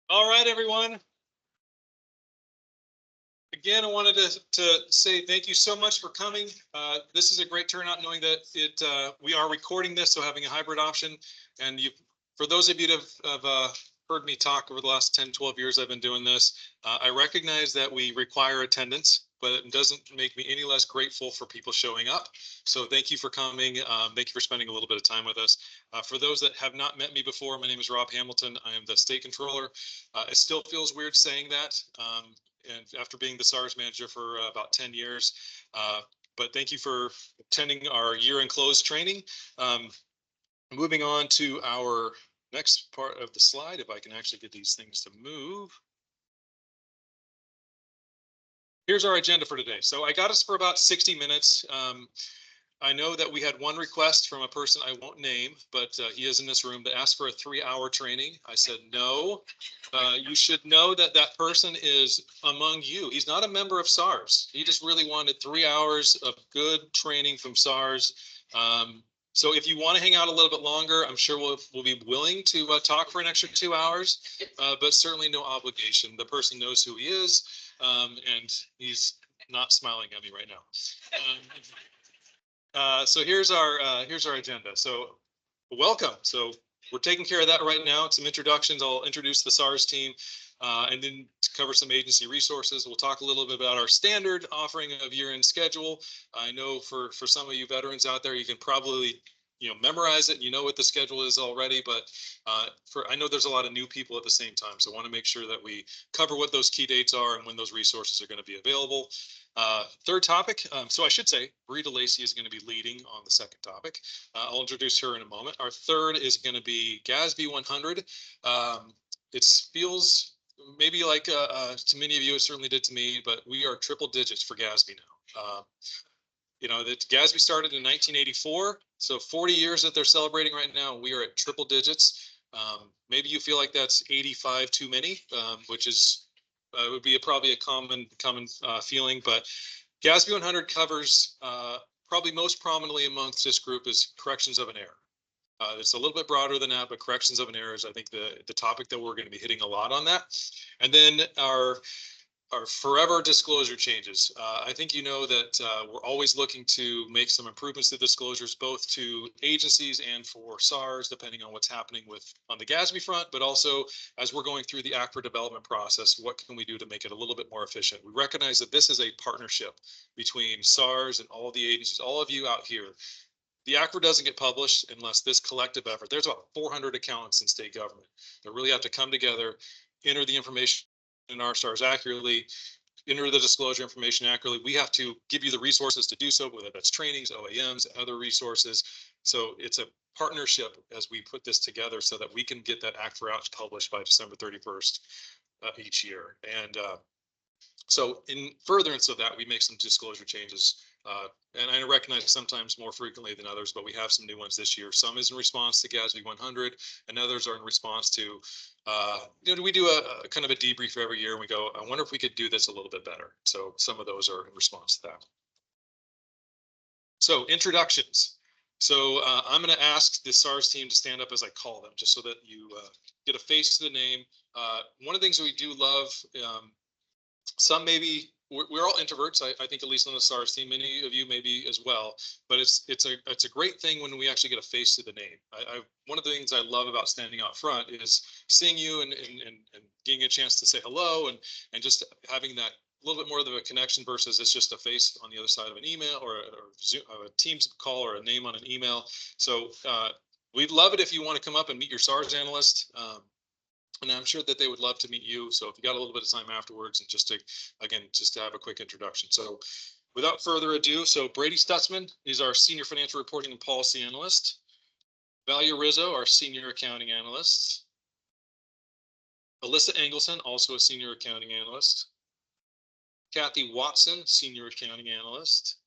All right, everyone. Again, I wanted to say thank you so much for coming. This is a great turnout, knowing that we are recording this, so having a hybrid option. And for those of you that have heard me talk over the last 10, 12 years I've been doing this, I recognize that we require attendance, but it doesn't make me any less grateful for people showing up. So thank you for coming. Thank you for spending a little bit of time with us. For those that have not met me before, my name is Rob Hamilton. I am the state controller. It still feels weird saying that. And after being the SARS manager for about 10 years. But thank you for attending our year-end close training. Moving on to our next part of the slide, if I can actually get these things to move. Here's our agenda for today. So I got us for about 60 minutes. I know that we had one request from a person I won't name, but he is in this room, to ask for a 3-hour training. I said, no, you should know that that person is among you. He's not a member of SARS. He just really wanted 3 hours of good training from SARS. So if you want to hang out a little bit longer, I'm sure we'll be willing to talk for an extra 2 hours, but certainly no obligation. The person knows who he is, and he's not smiling at me right now. So here's our agenda. So welcome. So we're taking care of that right now. Some introductions. I'll introduce the SARS team, and then to cover some agency resources. We'll talk a little bit about our standard offering of year-end schedule. I know for some of you veterans out there, you can probably memorize it. You know what the schedule is already, but I know there's a lot of new people at the same time. So I want to make sure that we cover what those key dates are and when those resources are going to be available. Third topic, so I should say Brita Lacey is going to be leading on the second topic. I'll introduce her in a moment. Our third is going to be GASB 100. It feels maybe like to many of you, it certainly did to me, but we are triple digits for GASB now. That GASB started in 1984, so 40 years that they're celebrating right now. We are at triple digits. Maybe you feel like that's 85 too many, which is would be probably a common feeling, but GASB 100 covers probably most prominently amongst this group is corrections of an error. It's a little bit broader than that, but corrections of an error is, I think, the topic that we're going to be hitting a lot on that. And then our forever disclosure changes. I think you know that we're always looking to make some improvements to disclosures, both to agencies and for SARS, depending on what's happening on the GASB front, but also as we're going through the ACRA development process, what can we do to make it a little bit more efficient? We recognize that this is a partnership between SARS and all the agencies, all of you out here. The ACRA doesn't get published unless this collective effort, there's about 400 accountants in state government that really have to come together, enter the information in our SARS accurately, enter the disclosure information accurately. We have to give you the resources to do so, whether that's trainings, OAMs, other resources. So it's a partnership as we put this together so that we can get that ACRA out published by December 31st each year. And so in furtherance of that, we make some disclosure changes. And I recognize sometimes more frequently than others, but we have some new ones this year. Some is in response to GASB 100, and others are in response to, we do a kind of a debrief every year, and we go, I wonder if we could do this a little bit better. So some of those are in response to that. So introductions. So I'm going to ask the SARS team to stand up as I call them, just so that you get a face to the name. One of the things that we do love, some maybe we're all introverts. I think at least on the SARS team, many of you maybe as well. But it's a great thing when we actually get a face to the name. One of the things I love about standing out front is seeing you and getting a chance to say hello and just having that a little bit more of a connection versus it's just a face on the other side of an email or a Teams call or a name on an email. So we'd love it if you want to come up and meet your SARS analyst. And I'm sure that they would love to meet you. So if you got a little bit of time afterwards, and just to have a quick introduction. So without further ado, so Brady Stutzman is our senior financial reporting and policy analyst. Valia Rizzo, our senior accounting analyst. Alyssa Engelson, also a senior accounting analyst. Kathy Watson, senior accounting analyst.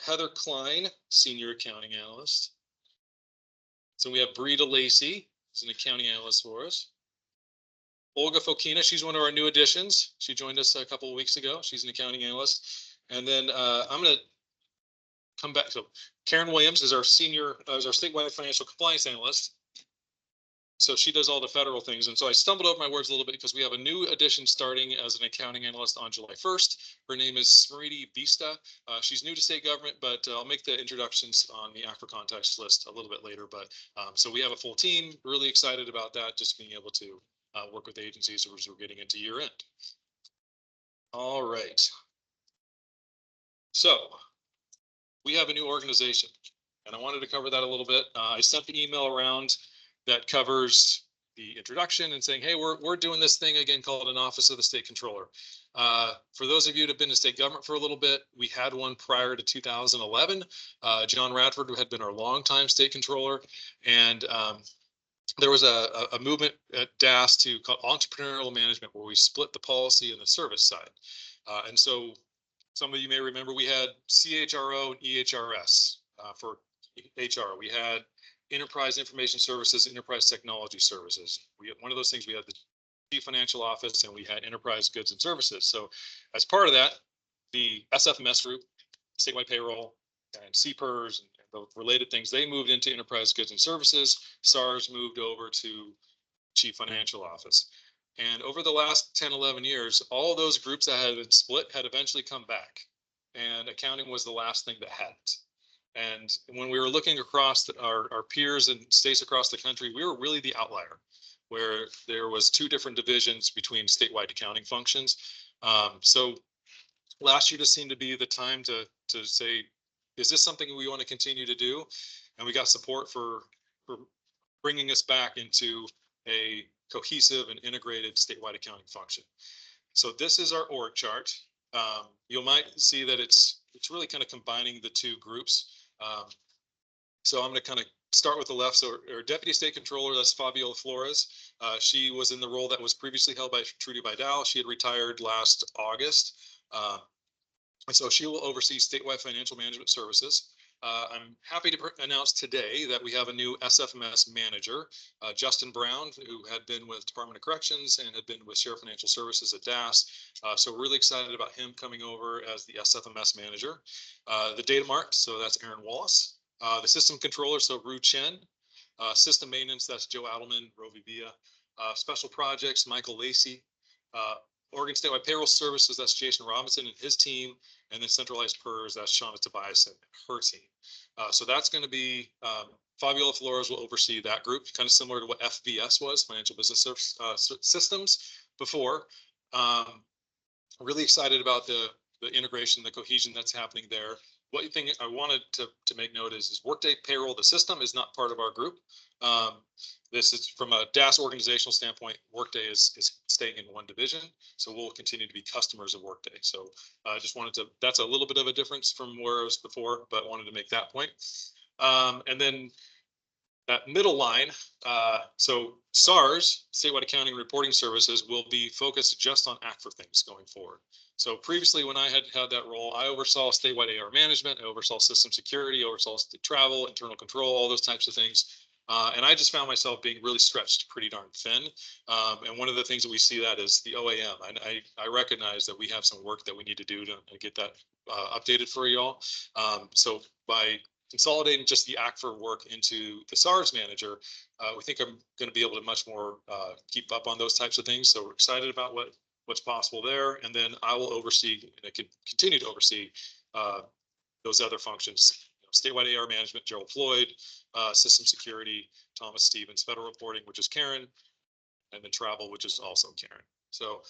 Heather Klein, senior accounting analyst. So we have Brita Lacey, who's an accounting analyst for us. Olga Fokina, she's one of our new additions. She joined us a couple of weeks ago. She's an accounting analyst. And then I'm going to come back. So Karen Williams is our statewide financial compliance analyst. so she does all the federal things. And so I stumbled over my words a little bit because we have a new addition starting as an accounting analyst on July 1st. Her name is Smriti Vista. She's new to state government, but I'll make the introductions on the ACFR context list a little bit later. But so we have a full team, really excited about that, just being able to work with agencies as we're getting into year end. All right. So we have a new organization, and I wanted to cover that a little bit. I sent the email around that covers the introduction and saying, hey, we're doing this thing again called an Office of the State Controller. For those of you that have been in state government for a little bit, we had one prior to 2011. John Radford had been our longtime state controller, and there was a movement at GASB to call entrepreneurial management, where we split the policy and the service side. And so some of you may remember we had CHRO and EHRS for HR. We had Enterprise Information Services, Enterprise Technology Services. One of those things, we had the Chief Financial Office, and we had Enterprise Goods and Services. So as part of that, the SFMS group, statewide payroll, and CPERS and the related things, they moved into Enterprise Goods and Services. SARS moved over to Chief Financial Office. And over the last 10, 11 years, all those groups that had been split had eventually come back. And accounting was the last thing that hadn't. And when we were looking across our peers and states across the country, we were really the outlier, where there was two different divisions between statewide accounting functions. So last year just seemed to be the time to say, is this something we want to continue to do? And we got support for bringing us back into a cohesive and integrated statewide accounting function. So this is our org chart. You might see that it's really kind of combining the two groups. So I'm going to kind of start with the left. So our Deputy State Controller, that's Fabiola Flores. She was in the role that was previously held by Trudy Vidal. She had retired last August. And so she will oversee statewide financial management services. I'm happy to announce today that we have a new SFMS manager, Justin Brown, who had been with Department of Corrections and had been with Sheriff Financial Services at DAS. So we're really excited about him coming over as the SFMS manager. The data mart, so that's Aaron Wallace. The system controller, so Ru Chen. System maintenance, that's Joe Adelman, Rovi Villa. Special projects, Michael Lacey. Oregon Statewide Payroll Services, that's Jason Robinson and his team. And then centralized PERS, that's Shauna Tobias and her team. So that's going to be, Fabiola Flores will oversee that group, kind of similar to what FBS was, Financial Business Systems, before. Really excited about the integration, the cohesion that's happening there. One thing I wanted to make note is Workday Payroll, the system, is not part of our group. This is from a DAS organizational standpoint. Workday is staying in one division, so we'll continue to be customers of Workday. So I just wanted to, that's a little bit of a difference from where it was before, but wanted to make that point. And then that middle line, so SARS, Statewide Accounting Reporting Services, will be focused just on ACFR things going forward. So previously, when I had that role, I oversaw statewide AR management, I oversaw system security, oversaw travel, internal control, all those types of things. And I just found myself being really stretched pretty darn thin. And one of the things that we see that is the OAM. I recognize that we have some work that we need to do to get that updated for y'all. So by consolidating just the ACFR work into the SARS manager, we think I'm going to be able to much more keep up on those types of things. So we're excited about what's possible there. And then I will oversee, and I can continue to oversee those other functions. Statewide AR management, Gerald Floyd, system security, Thomas Stevens, federal reporting, which is Karen, and then travel, which is also Karen. So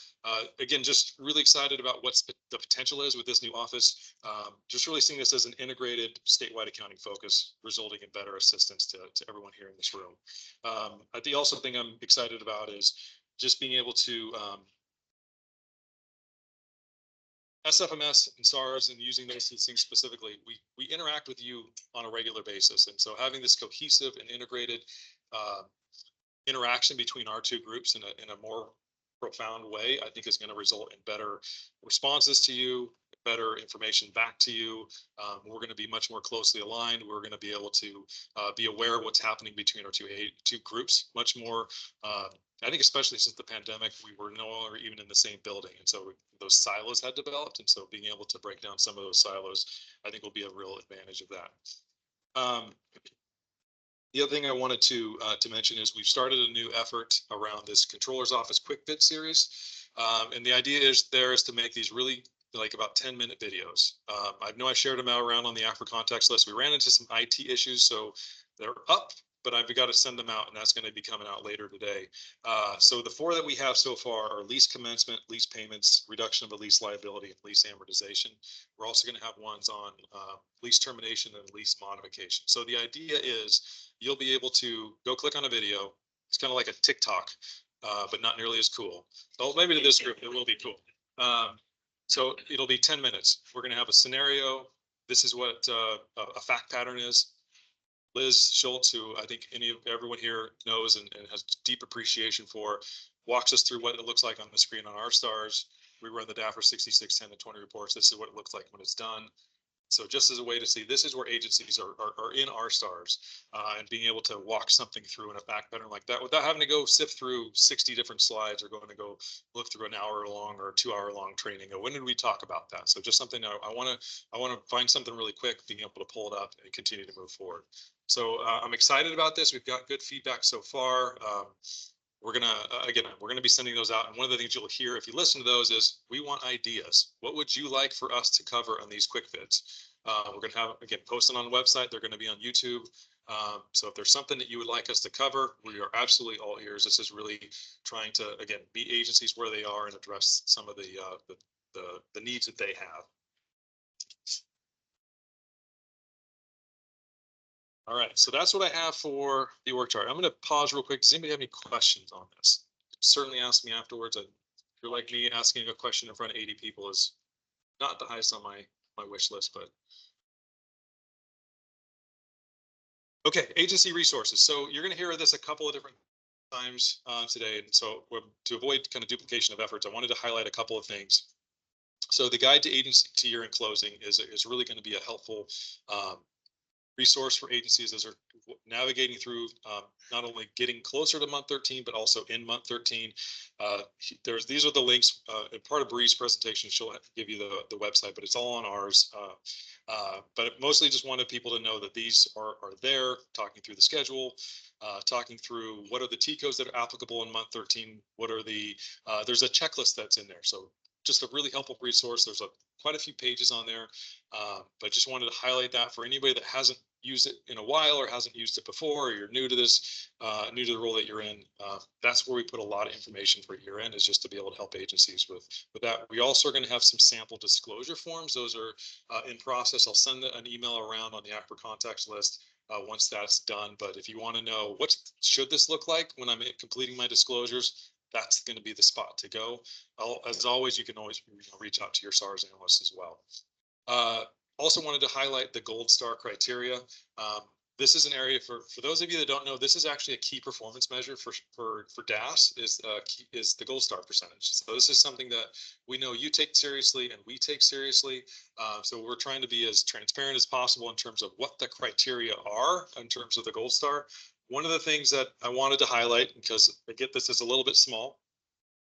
again, just really excited about what's the potential is with this new office. Just really seeing this as an integrated statewide accounting focus, resulting in better assistance to everyone here in this room. The also thing I'm excited about is just being able to SFMS and SARS, and using those things specifically, we interact with you on a regular basis. And so having this cohesive and integrated interaction between our two groups in a more profound way, I think is going to result in better responses to you, better information back to you. We're going to be much more closely aligned. We're going to be able to be aware of what's happening between our two groups much more. I think especially since the pandemic, we were no longer even in the same building. And so those silos had developed. And so being able to break down some of those silos, I think will be a real advantage of that. The other thing I wanted to mention is we've started a new effort around this Controller's Office Quick Fit series. And the idea is to make these really like about 10-minute videos. I know I shared them out around on the After Context list. We ran into some IT issues, so they're up, but I've got to send them out, and that's going to be coming out later today. So the 4 that we have so far are lease commencement, lease payments, reduction of the lease liability, and lease amortization. We're also going to have ones on lease termination and lease modification. So the idea is you'll be able to go click on a video. It's kind of like a TikTok, but not nearly as cool. So maybe to this group, it will be cool. So it'll be 10 minutes. We're going to have a scenario. This is what a fact pattern is. Liz Schultz, who I think everyone here knows and has deep appreciation for, walks us through what it looks like on the screen on our stars. We run the DAFR 66, 10 and 20 reports. This is what it looks like when it's done. So just as a way to see, this is where agencies are in our stars, and being able to walk something through in a fact pattern like that without having to go sift through 60 different slides or going to go look through an hour long or 2 hour long training. When did we talk about that? So just something I want to find something really quick, being able to pull it up and continue to move forward. So I'm excited about this. We've got good feedback so far. We're gonna be sending those out, and one of the things you'll hear if you listen to those is we want ideas. What would you like for us to cover on these quick fits? We're gonna have, again, posted on the website. They're gonna be on YouTube. So if there's something that you would like us to cover, we are absolutely all ears. This is really trying to, again, meet agencies where they are and address some of the needs that they have. All right, so that's what I have for the org chart. I'm going to pause real quick. Does anybody have any questions on this? Certainly ask me afterwards. If you're like me, asking a question in front of 80 people is not the highest on my wish list, but. Okay, agency resources. So you're going to hear this a couple of different times today. And so to avoid kind of duplication of efforts, I wanted to highlight a couple of things. So the guide to agency year-end closing is really going to be a helpful resource for agencies as they're navigating through not only getting closer to month 13, but also in month 13. These are the links, and part of Bree's presentation, she'll give you the website, but it's all on ours. But mostly just wanted people to know that these are there, talking through the schedule, talking through what are the T codes that are applicable in month 13, what are there's a checklist that's in there. So just a really helpful resource. There's quite a few pages on there, but just wanted to highlight that for anybody that hasn't used it in a while or hasn't used it before, or you're new to this, new to the role that you're in. That's where we put a lot of information for year end, is just to be able to help agencies with that. We also are going to have some sample disclosure forms. Those are in process. I'll send an email around on the After Contacts list once that's done. But if you want to know what should this look like when I'm completing my disclosures, that's going to be the spot to go. As always, you can always reach out to your SARS analyst as well. Also wanted to highlight the gold star criteria. This is an area for those of you that don't know, this is actually a key performance measure for DAS is the gold star percentage. So this is something that we know you take seriously and we take seriously. So we're trying to be as transparent as possible in terms of what the criteria are in terms of the gold star. One of the things that I wanted to highlight, because I get this is a little bit small,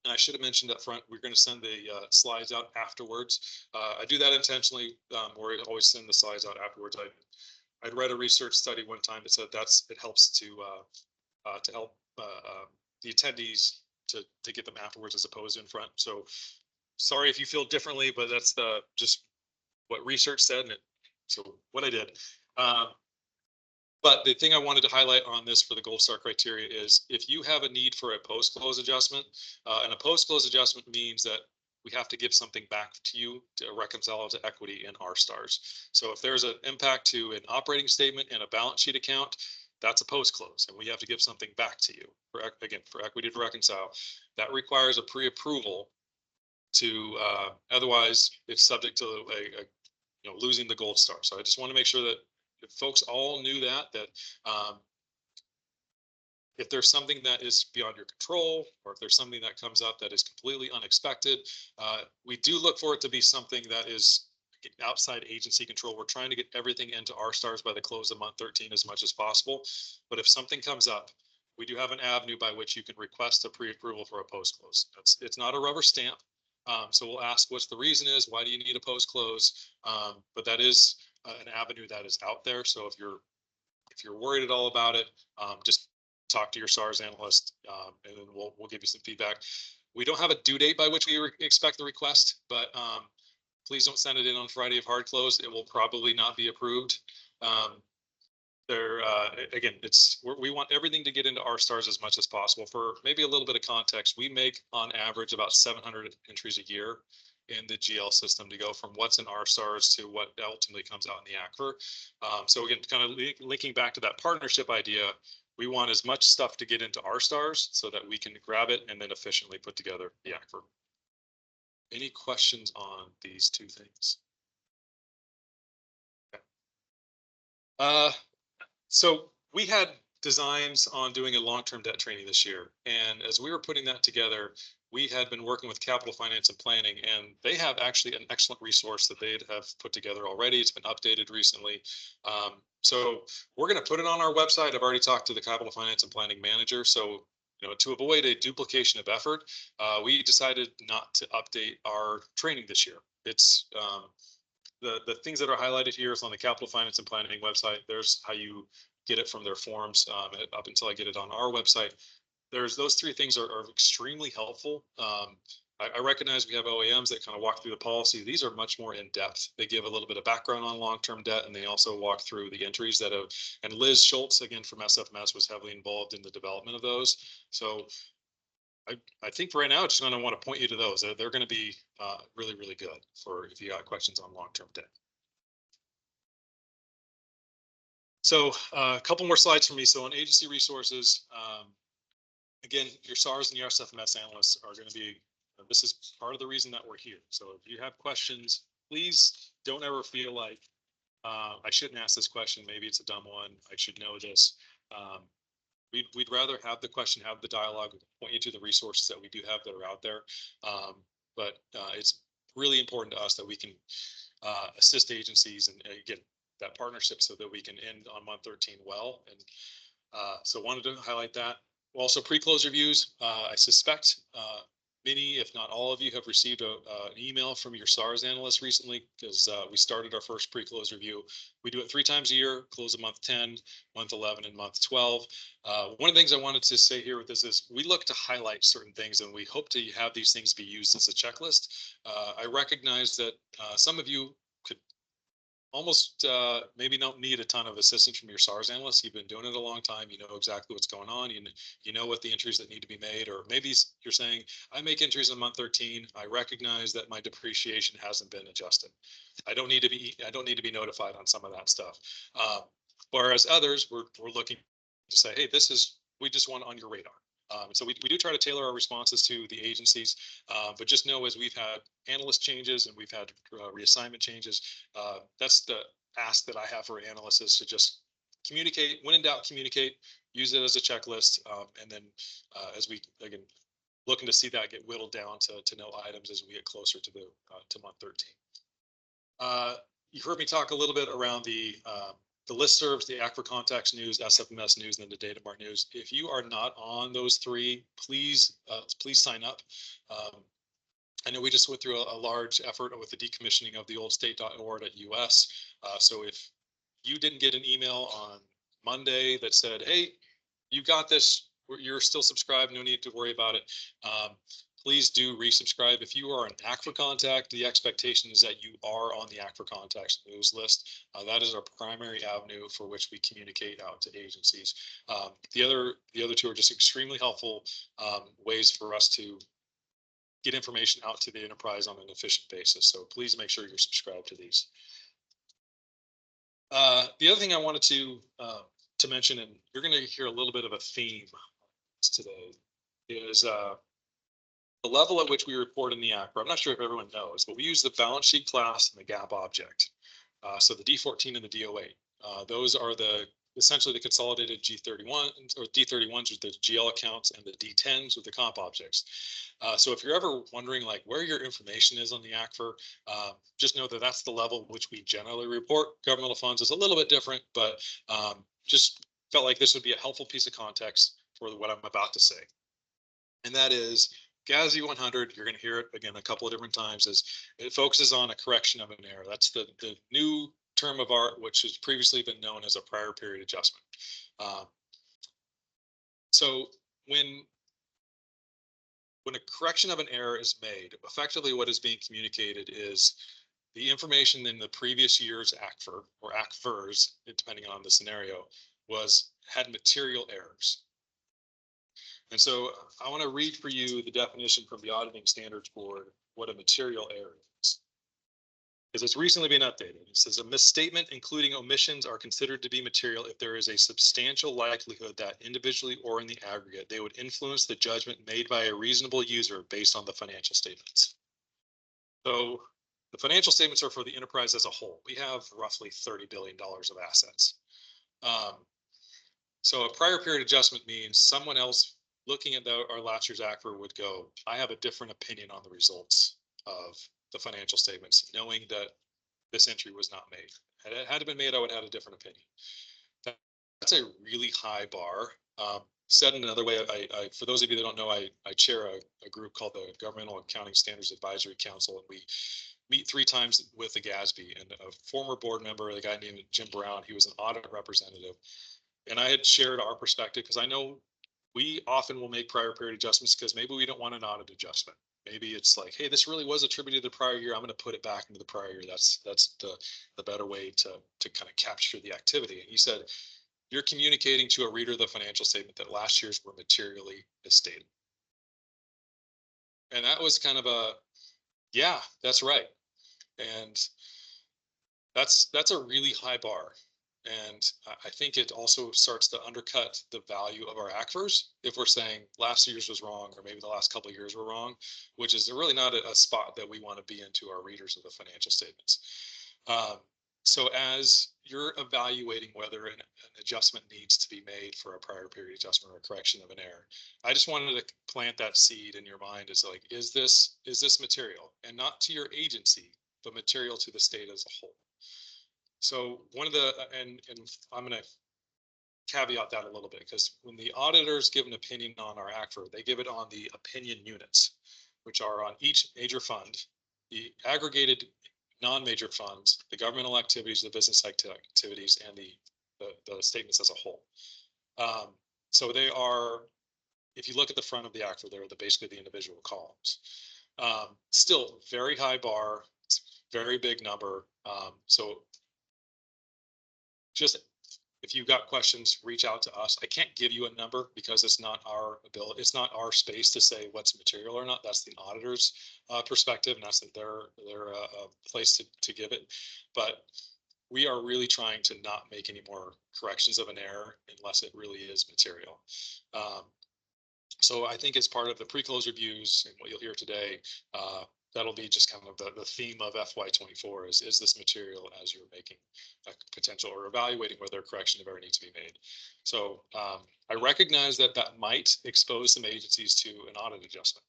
and I should have mentioned up front, we're going to send the slides out afterwards. I do that intentionally, or I always send the slides out afterwards. I'd read a research study one time that said it helps to help the attendees to get them afterwards as opposed to in front. So sorry if you feel differently, but that's just what research said, and so what I did. But the thing I wanted to highlight on this for the gold star criteria is if you have a need for a post-close adjustment, and a post-close adjustment means that we have to give something back to you to reconcile to equity in our stars. So if there's an impact to an operating statement and a balance sheet account, that's a post-close, and we have to give something back to you for equity to reconcile. That requires a pre-approval to otherwise it's subject to losing the gold star. So I just want to make sure that if folks all knew that if there's something that is beyond your control, or if there's something that comes up that is completely unexpected, we do look for it to be something that is outside agency control. We're trying to get everything into our stars by the close of month 13 as much as possible. But if something comes up, we do have an avenue by which you can request a pre-approval for a post-close. It's not a rubber stamp. So we'll ask what's the reason is, why do you need a post-close? But that is an avenue that is out there. So if you're If you're worried at all about it, just talk to your SARS analyst, and then we'll give you some feedback. We don't have a due date by which we expect the request, but please don't send it in on Friday of hard close. It will probably not be approved. Again, we want everything to get into our stars as much as possible. For maybe a little bit of context, we make on average about 700 entries a year in the GL system to go from what's in our stars to what ultimately comes out in the ACFR. So again, kind of linking back to that partnership idea, we want as much stuff to get into our stars so that we can grab it and then efficiently put together the ACFR. Any questions on these two things? Okay. So we had designs on doing a long-term debt training this year. And as we were putting that together, we had been working with capital finance and planning, and they have actually an excellent resource that they have put together already. It's been updated recently. So we're going to put it on our website. I've already talked to the capital finance and planning manager. So, to avoid a duplication of effort, we decided not to update our training this year. It's the things that are highlighted here is on the capital finance and planning website. There's how you get it from their forms up until I get it on our website. Those three things are extremely helpful. I recognize we have OEMs that kind of walk through the policy. These are much more in depth. They give a little bit of background on long-term debt, and they also walk through the entries that have, and Liz Schultz, again, from SFMS, was heavily involved in the development of those. So I think for right now, I'm just going to want to point you to those. They're going to be really, really good for if you got questions on long-term debt. So a couple more slides for me. So on agency resources, again, your SARS and your SFMS analysts are going to be, this is part of the reason that we're here. So if you have questions, please don't ever feel like I shouldn't ask this question. Maybe it's a dumb one. I should know this. We'd rather have the question, have the dialogue, point you to the resources that we do have that are out there. But it's really important to us that we can assist agencies and get that partnership so that we can end on month 13 well. And so wanted to highlight that. Also, pre-close reviews. I suspect many, if not all of you, have received an email from your SARS analyst recently, because we started our first pre-close review. We do it 3 times a year, close a month 10, month 11, and month 12. One of the things I wanted to say here with this is we look to highlight certain things, and we hope to have these things be used as a checklist. I recognize that some of you could almost maybe don't need a ton of assistance from your SARS analyst. You've been doing it a long time. You know exactly what's going on. You know what the entries that need to be made, or maybe you're saying, I make entries in month 13. I recognize that my depreciation hasn't been adjusted. I don't need to be notified on some of that stuff. Whereas others, we're looking to say, hey, we just want on your radar. So we do try to tailor our responses to the agencies, but just know as we've had analyst changes and we've had reassignment changes, that's the ask that I have for analysts is to just communicate. When in doubt, communicate, use it as a checklist. And then as we, again, looking to see that get whittled down to no items as we get closer to to month 13. You heard me talk a little bit around the listservs, the ACFR Contacts News, SFMS News, and then the DataMart News. If you are not on those three, please sign up. I know we just went through a large effort with the decommissioning of the old state.org.us. So if you didn't get an email on Monday that said, hey, you got this, you're still subscribed, no need to worry about it. Please do resubscribe. If you are an ACFR contact, the expectation is that you are on the ACFR contacts news list. That is our primary avenue for which we communicate out to agencies. The other two are just extremely helpful ways for us to get information out to the enterprise on an efficient basis. So please make sure you're subscribed to these. The other thing I wanted to mention, and you're going to hear a little bit of a theme today, is the level at which we report in the ACFR. I'm not sure if everyone knows, but we use the balance sheet class and the GAAP object. So the D14 and the D08. Those are essentially the consolidated G31 or D31s with the GL accounts, and the D10s with the comp objects. So if you're ever wondering like where your information is on the ACFR, just know that that's the level which we generally report. Governmental funds is a little bit different, but just felt like this would be a helpful piece of context for what I'm about to say. And that is GASB 100, you're going to hear it again a couple of different times, is it focuses on a correction of an error. That's the new term of art, which has previously been known as a prior period adjustment. Um, so when a correction of an error is made, effectively what is being communicated is the information in the previous year's ACFR or ACFRs, depending on the scenario, had material errors. And so I want to read for you the definition from the Auditing Standards Board, what a material error is. Because it's recently been updated. It says a misstatement, including omissions, are considered to be material if there is a substantial likelihood that individually or in the aggregate, they would influence the judgment made by a reasonable user based on the financial statements. So the financial statements are for the enterprise as a whole. We have roughly $30 billion of assets. So a prior period adjustment means someone else looking at our last year's ACFR would go, I have a different opinion on the results of the financial statements, knowing that this entry was not made. Had it been made, I would have had a different opinion. That's a really high bar. Said in another way, for those of you that don't know, I chair a group called the Governmental Accounting Standards Advisory Council, and we meet 3 times with the GASB. And a former board member, a guy named Jim Brown, he was an audit representative. And I had shared our perspective because I know we often will make prior period adjustments because maybe we don't want an audit adjustment. Maybe it's like, hey, this really was attributed to the prior year. I'm going to put it back into the prior year. That's the better way to kind of capture the activity. And he said, you're communicating to a reader of the financial statement that last year's were materially misstated. And that was kind of yeah, that's right. And that's a really high bar. And I think it also starts to undercut the value of our ACFRs if we're saying last year's was wrong, or maybe the last couple of years were wrong, which is really not a spot that we want to be into our readers of the financial statements. So as you're evaluating whether an adjustment needs to be made for a prior period adjustment or a correction of an error, I just wanted to plant that seed in your mind. Is like, is this material, and not to your agency, but material to the state as a whole? So one of the, and I'm going to caveat that a little bit, because when the auditors give an opinion on our ACFR, they give it on the opinion units, which are on each major fund, the aggregated non-major funds, the governmental activities, the business activities, and the statements as a whole. So they are, if you look at the front of the ACFR, they're basically the individual columns. Still very high bar, very big number. So just if you've got questions, reach out to us. I can't give you a number because it's not our ability. It's not our space to say what's material or not. That's the auditor's perspective, and that's their place to give it. But we are really trying to not make any more corrections of an error unless it really is material. So I think as part of the pre-close reviews and what you'll hear today, that'll be just kind of the theme of FY24 is this material as you're making a potential or evaluating whether a correction of error needs to be made. So I recognize that might expose some agencies to an audit adjustment,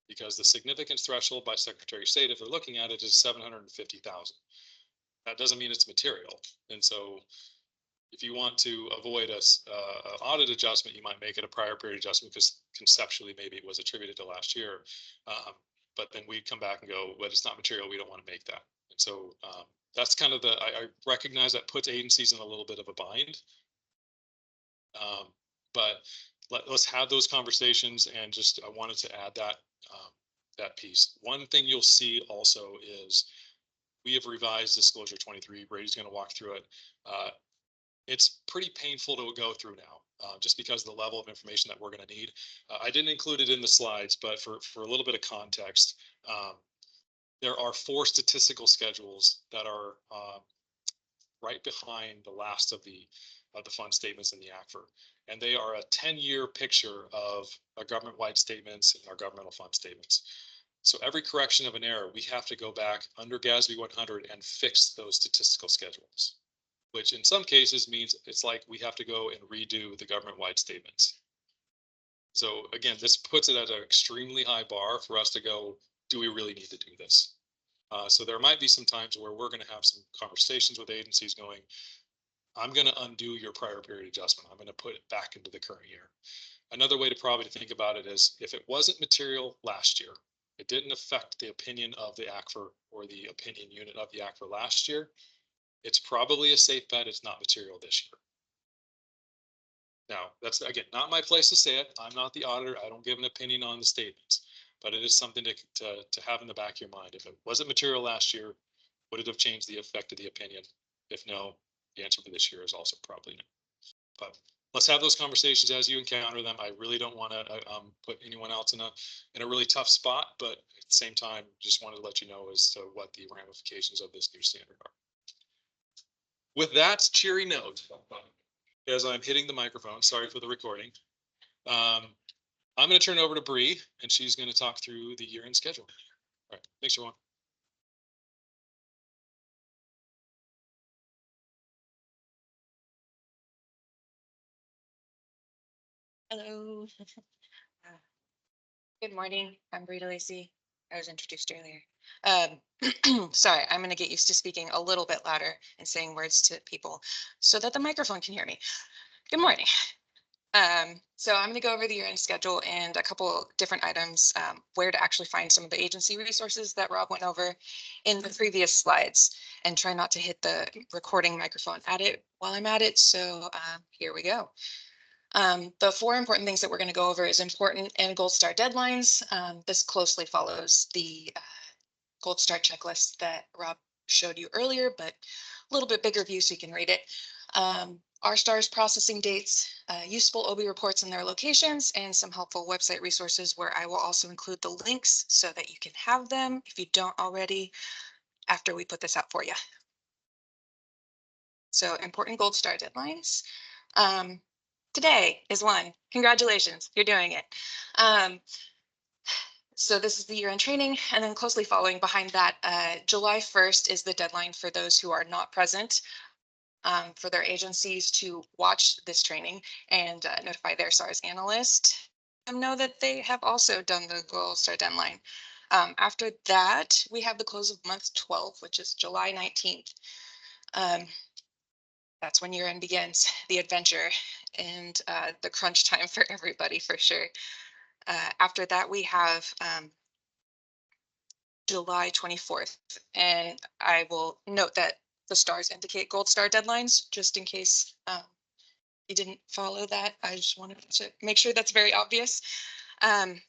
because the significance threshold by Secretary of State, if they're looking at it, is 750,000. That doesn't mean it's material. And so if you want to avoid a audit adjustment, you might make it a prior period adjustment because conceptually maybe it was attributed to last year. But then we come back and go, but it's not material. We don't want to make that. And so that's kind of I recognize that puts agencies in a little bit of a bind. But let's have those conversations. And just I wanted to add that piece. One thing you'll see also is we have revised Disclosure 23. Brady's going to walk through it. It's pretty painful to go through now, just because of the level of information that we're going to need. I didn't include it in the slides, but for a little bit of context, there are 4 statistical schedules that are right behind the last of the fund statements in the ACFR, and they are a 10-year picture of our government-wide statements and our governmental fund statements. So every correction of an error, we have to go back under GASB 100 and fix those statistical schedules, which in some cases means it's like we have to go and redo the government-wide statements. So again, this puts it at an extremely high bar for us to go, do we really need to do this? So there might be some times where we're going to have some conversations with agencies going, I'm going to undo your prior period adjustment. I'm going to put it back into the current year. Another way to probably think about it is if it wasn't material last year, it didn't affect the opinion of the ACFR or the opinion unit of the ACFR last year, it's probably a safe bet it's not material this year. Now, that's, again, not my place to say it. I'm not the auditor. I don't give an opinion on the statements, but it is something to have in the back of your mind. If it wasn't material last year, would it have changed the effect of the opinion? If no, the answer for this year is also probably no. But let's have those conversations as you encounter them. I really don't want to put anyone else in a really tough spot, but at the same time, just wanted to let you know as to what the ramifications of this new standard are. With that cheery note, as I'm hitting the microphone, sorry for the recording, I'm going to turn it over to Bree, and she's going to talk through the year-end schedule. All right, thanks, everyone. Hello. Good morning. I'm Brita Lacey. I was introduced earlier. Sorry, I'm going to get used to speaking a little bit louder and saying words to people so that the microphone can hear me. Good morning. So I'm going to go over the year-end schedule and a couple different items, where to actually find some of the agency resources that Rob went over in the previous slides, and try not to hit the recording microphone at it while I'm at it. So here we go. The four important things that we're going to go over is important and gold star deadlines. This closely follows the gold star checklist that Rob showed you earlier, but a little bit bigger view so you can read it. R stars processing dates, useful OB reports and their locations, and some helpful website resources where I will also include the links so that you can have them if you don't already after we put this out for you. So important gold star deadlines. Today is one. Congratulations, you're doing it. So this is the year-end training, and then closely following behind that, July 1st is the deadline for those who are not present, for their agencies to watch this training and notify their SARS analyst and know that they have also done the gold star deadline. After that, we have the close of month 12, which is July 19th. That's when year end begins, the adventure and the crunch time for everybody for sure. After that, we have July 24th, and I will note that the stars indicate gold star deadlines, just in case you didn't follow that. I just wanted to make sure that's very obvious.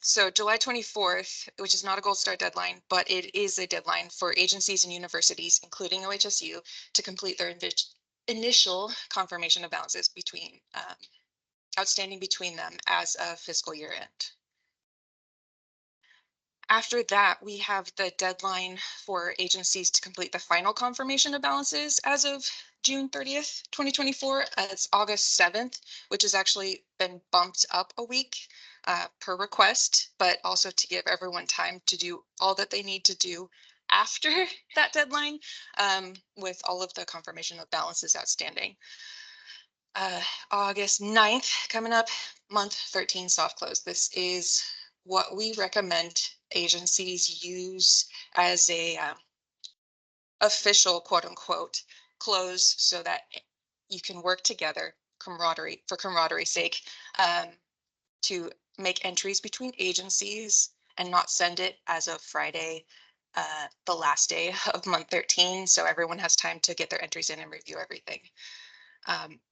So July 24th, which is not a gold star deadline, but it is a deadline for agencies and universities, including OHSU, to complete their initial confirmation of balances between outstanding between them as of fiscal year end. After that, we have the deadline for agencies to complete the final confirmation of balances as of June 30th, 2024. It's August 7th, which has actually been bumped up a week per request, but also to give everyone time to do all that they need to do after that deadline, with all of the confirmation of balances outstanding. August 9th coming up, month 13 soft close. This is what we recommend agencies use as a official quote unquote close, so that you can work together for camaraderie sake, to make entries between agencies and not send it as of Friday, the last day of month 13. So everyone has time to get their entries in and review everything.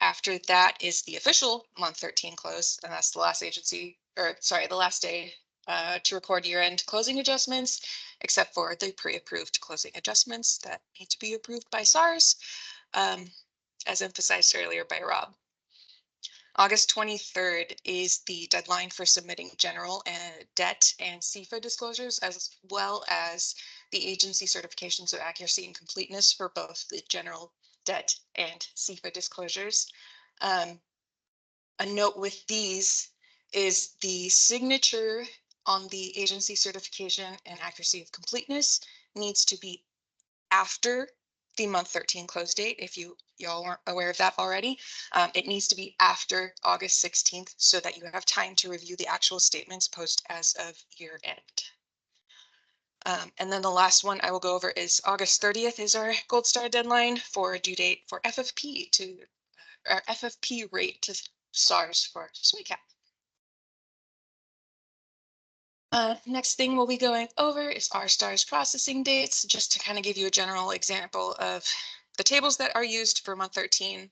After that is the official month 13 close, and that's the last the last day to record year-end closing adjustments, except for the pre-approved closing adjustments that need to be approved by SARS, as emphasized earlier by Rob. August 23rd is the deadline for submitting general debt and CFA disclosures, as well as the agency certifications of accuracy and completeness for both the general debt and CFA disclosures. A note with these is the signature on the agency certification and accuracy of completeness needs to be after the month 13 close date. If y'all weren't aware of that already, it needs to be after August 16th so that you have time to review the actual statements post as of year end. And then the last one I will go over is August 30th is our gold star deadline for due date for FFP to our FFP rate to SARS for SWICAP. Next thing we'll be going over is R stars processing dates, just to kind of give you a general example of the tables that are used for month 13,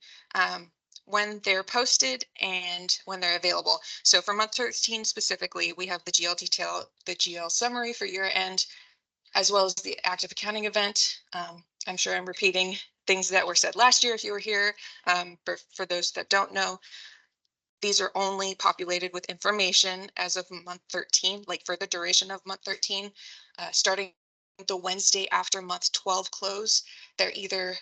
when they're posted and when they're available. So for month 13 specifically, we have the GL detail, the GL summary for year end, as well as the active accounting event. I'm sure I'm repeating things that were said last year if you were here. For those that don't know, these are only populated with information as of month 13, like for the duration of month 13, starting the Wednesday after month 12 close. They're either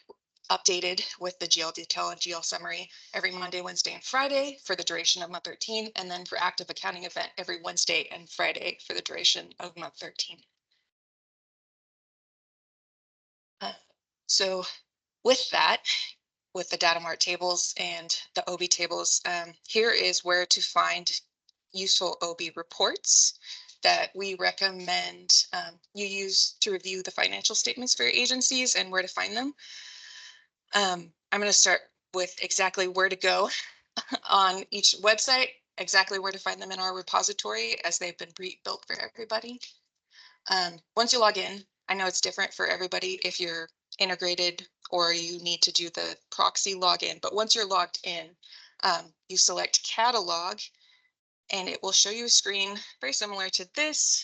updated with the GL detail and GL summary every Monday, Wednesday, and Friday for the duration of month 13, and then for active accounting event every Wednesday and Friday for the duration of month 13. So with that, with the data mart tables and the OB tables, here is where to find useful OB reports that we recommend you use to review the financial statements for your agencies and where to find them. I'm going to start with exactly where to go on each website, exactly where to find them in our repository as they've been pre-built for everybody. Once you log in, I know it's different for everybody if you're integrated or you need to do the proxy login, but once you're logged in, you select catalog and it will show you a screen very similar to this.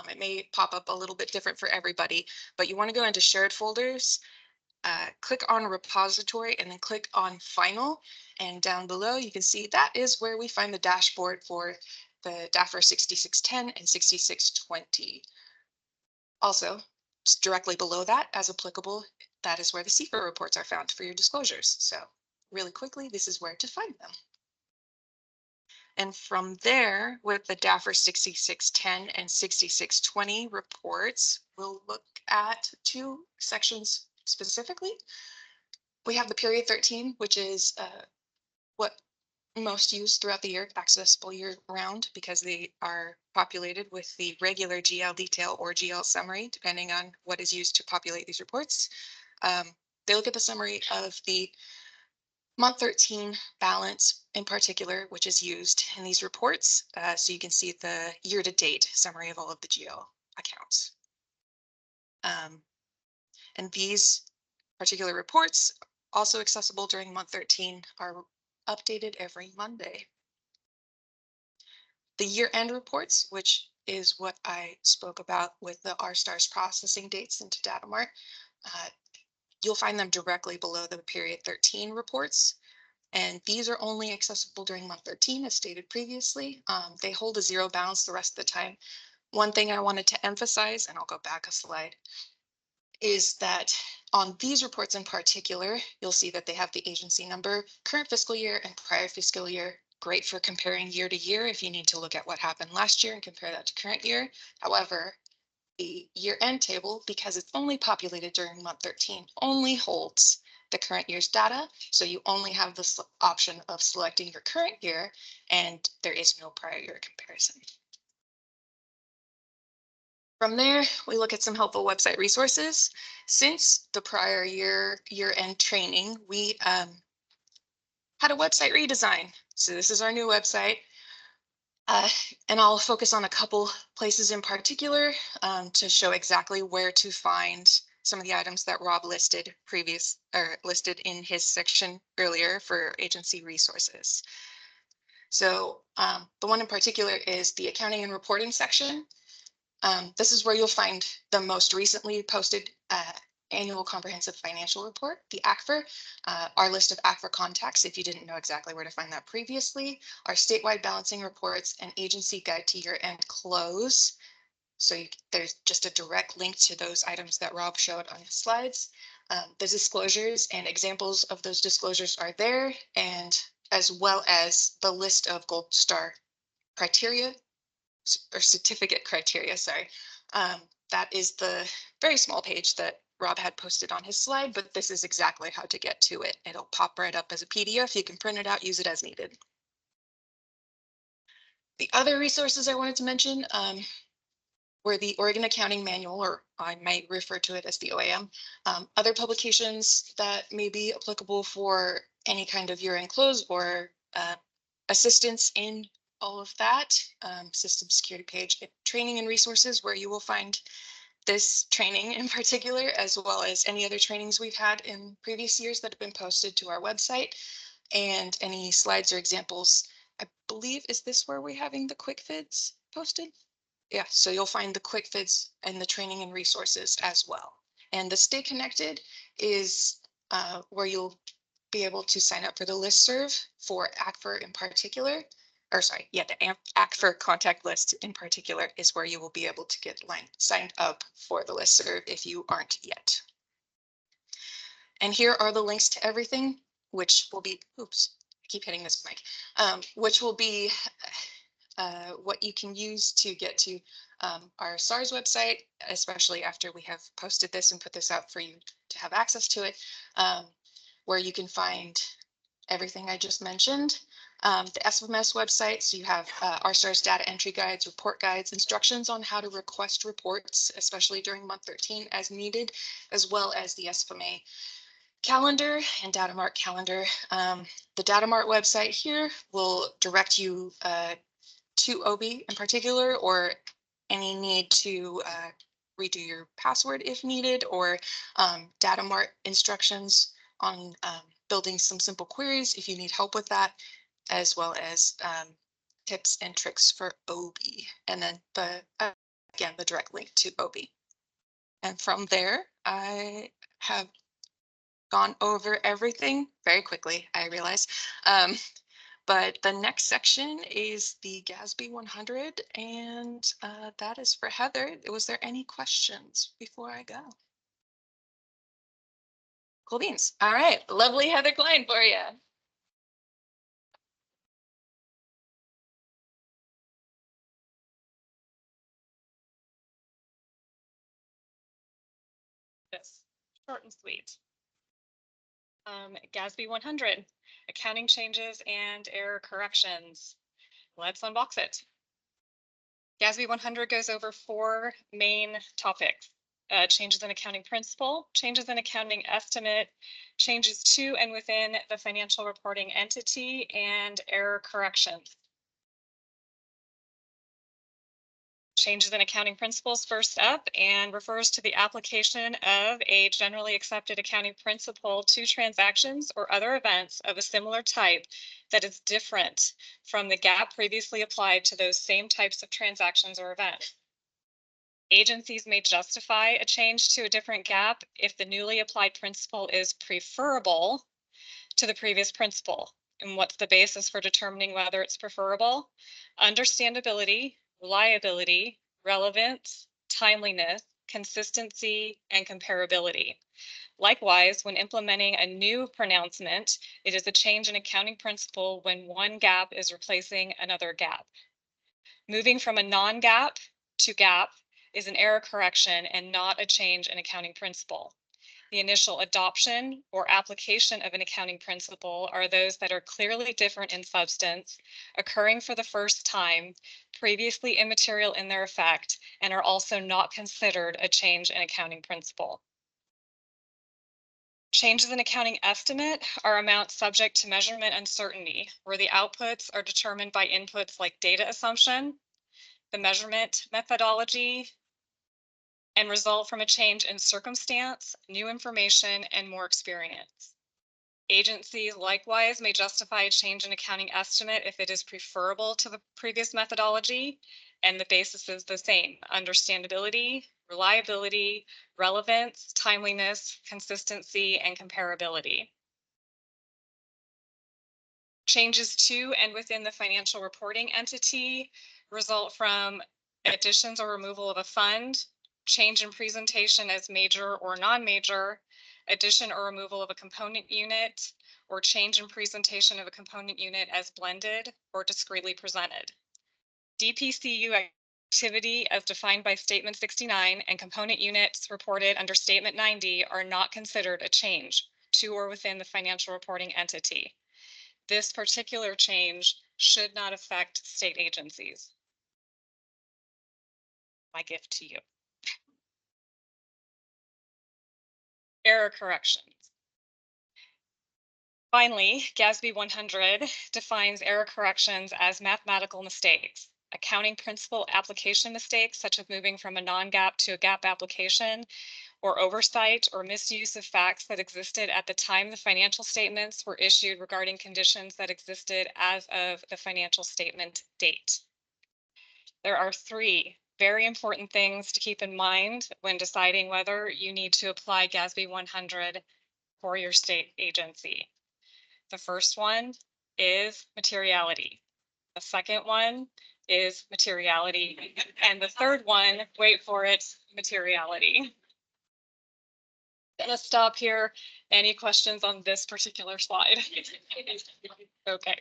It may pop up a little bit different for everybody, but you want to go into shared folders, click on repository, and then click on final. And down below, you can see that is where we find the dashboard for the DAFR 6610 and 6620. Also, just directly below that, as applicable, that is where the CFR reports are found for your disclosures. So really quickly, this is where to find them. And from there, with the DAFR 6610 and 6620 reports, we'll look at two sections specifically. We have the period 13, which is what most used throughout the year, accessible year round, because they are populated with the regular GL detail or GL summary, depending on what is used to populate these reports. They look at the summary of the month 13 balance in particular, which is used in these reports. So you can see the year-to-date summary of all of the GL accounts. And these particular reports, also accessible during month 13, are updated every Monday. The year-end reports, which is what I spoke about with the R-Stars processing dates into DataMart, you'll find them directly below the period 13 reports. And these are only accessible during month 13, as stated previously. They hold a zero balance the rest of the time. One thing I wanted to emphasize, and I'll go back a slide, is that on these reports in particular, you'll see that they have the agency number, current fiscal year and prior fiscal year. Great for comparing year to year if you need to look at what happened last year and compare that to current year. However, the year-end table, because it's only populated during month 13, only holds the current year's data. So you only have the option of selecting your current year, and there is no prior year comparison. From there, we look at some helpful website resources. Since the prior year-end training, we had a website redesign. So this is our new website. And I'll focus on a couple places in particular to show exactly where to find some of the items that Rob listed listed in his section earlier for agency resources. So the one in particular is the accounting and reporting section. This is where you'll find the most recently posted annual comprehensive financial report, the ACFR, our list of ACFR contacts, if you didn't know exactly where to find that previously, our statewide balancing reports, and agency guide to year-end close. So there's just a direct link to those items that Rob showed on his slides. The disclosures and examples of those disclosures are there, and as well as the list of gold star criteria or certificate criteria, sorry. That is the very small page that Rob had posted on his slide, but this is exactly how to get to it. It'll pop right up as a PDF. You can print it out, use it as needed. The other resources I wanted to mention were the Oregon Accounting Manual, or I might refer to it as the OAM, other publications that may be applicable for any kind of year-end close or assistance in all of that, system security page, training and resources, where you will find this training in particular, as well as any other trainings we've had in previous years that have been posted to our website, and any slides or examples. I believe, is this where we're having the quick vids posted? Yeah, so you'll find the quick vids and the training and resources as well. And the Stay Connected is where you'll be able to sign up for the listserv for ACFR in particular, or sorry, yeah, the ACFR contact list in particular is where you will be able to get signed up for the listserv if you aren't yet. And here are the links to everything, which will be, oops, I keep hitting this mic, which will be what you can use to get to our SARS website, especially after we have posted this and put this out for you to have access to it, where you can find everything I just mentioned. The SFMS website, so you have our SARS data entry guides, report guides, instructions on how to request reports, especially during month 13 as needed, as well as the SFMA calendar and data mart calendar. The data mart website here will direct you to OB in particular, or any need to redo your password if needed, or data mart instructions on building some simple queries if you need help with that, as well as tips and tricks for OB. And then again, the direct link to OB. And from there, I have gone over everything very quickly, I realize. But the next section is the GASB 100, and that is for Heather. Was there any questions before I go? Cool beans. All right, lovely Heather Klein for you. This short and sweet. GASB 100, accounting changes and error corrections. Let's unbox it. GASB 100 goes over 4 main topics. Changes in accounting principle, changes in accounting estimate, changes to and within the financial reporting entity, and error corrections. Changes in accounting principles first up, and refers to the application of a generally accepted accounting principle to transactions or other events of a similar type that is different from the GAAP previously applied to those same types of transactions or events. Agencies may justify a change to a different GAAP if the newly applied principle is preferable to the previous principle. And what's the basis for determining whether it's preferable? Understandability, reliability, relevance, timeliness, consistency, and comparability. Likewise, when implementing a new pronouncement, it is a change in accounting principle when one GAAP is replacing another GAAP. Moving from a non-GAAP to GAAP is an error correction and not a change in accounting principle. The initial adoption or application of an accounting principle are those that are clearly different in substance, occurring for the first time, previously immaterial in their effect, and are also not considered a change in accounting principle. Changes in accounting estimate are amounts subject to measurement uncertainty, where the outputs are determined by inputs like data assumption, the measurement methodology, and result from a change in circumstance, new information, and more experience. Agencies likewise may justify a change in accounting estimate if it is preferable to the previous methodology and the basis is the same: understandability, reliability, relevance, timeliness, consistency, and comparability. Changes to and within the financial reporting entity result from additions or removal of a fund, change in presentation as major or non-major, addition or removal of a component unit, or change in presentation of a component unit as blended or discretely presented. DPCU activity as defined by Statement 69 and component units reported under Statement 90 are not considered a change to or within the financial reporting entity. This particular change should not affect state agencies. My gift to you. Error corrections. Finally, GASB 100 defines error corrections as mathematical mistakes. accounting principle application mistakes, such as moving from a non-GAAP to a GAAP application, or oversight or misuse of facts that existed at the time the financial statements were issued regarding conditions that existed as of the financial statement date. There are three very important things to keep in mind when deciding whether you need to apply GASB 100 for your state agency. The first one is materiality. The second one is materiality. And the third one, wait for it, materiality. Gonna stop here. Any questions on this particular slide? Okay.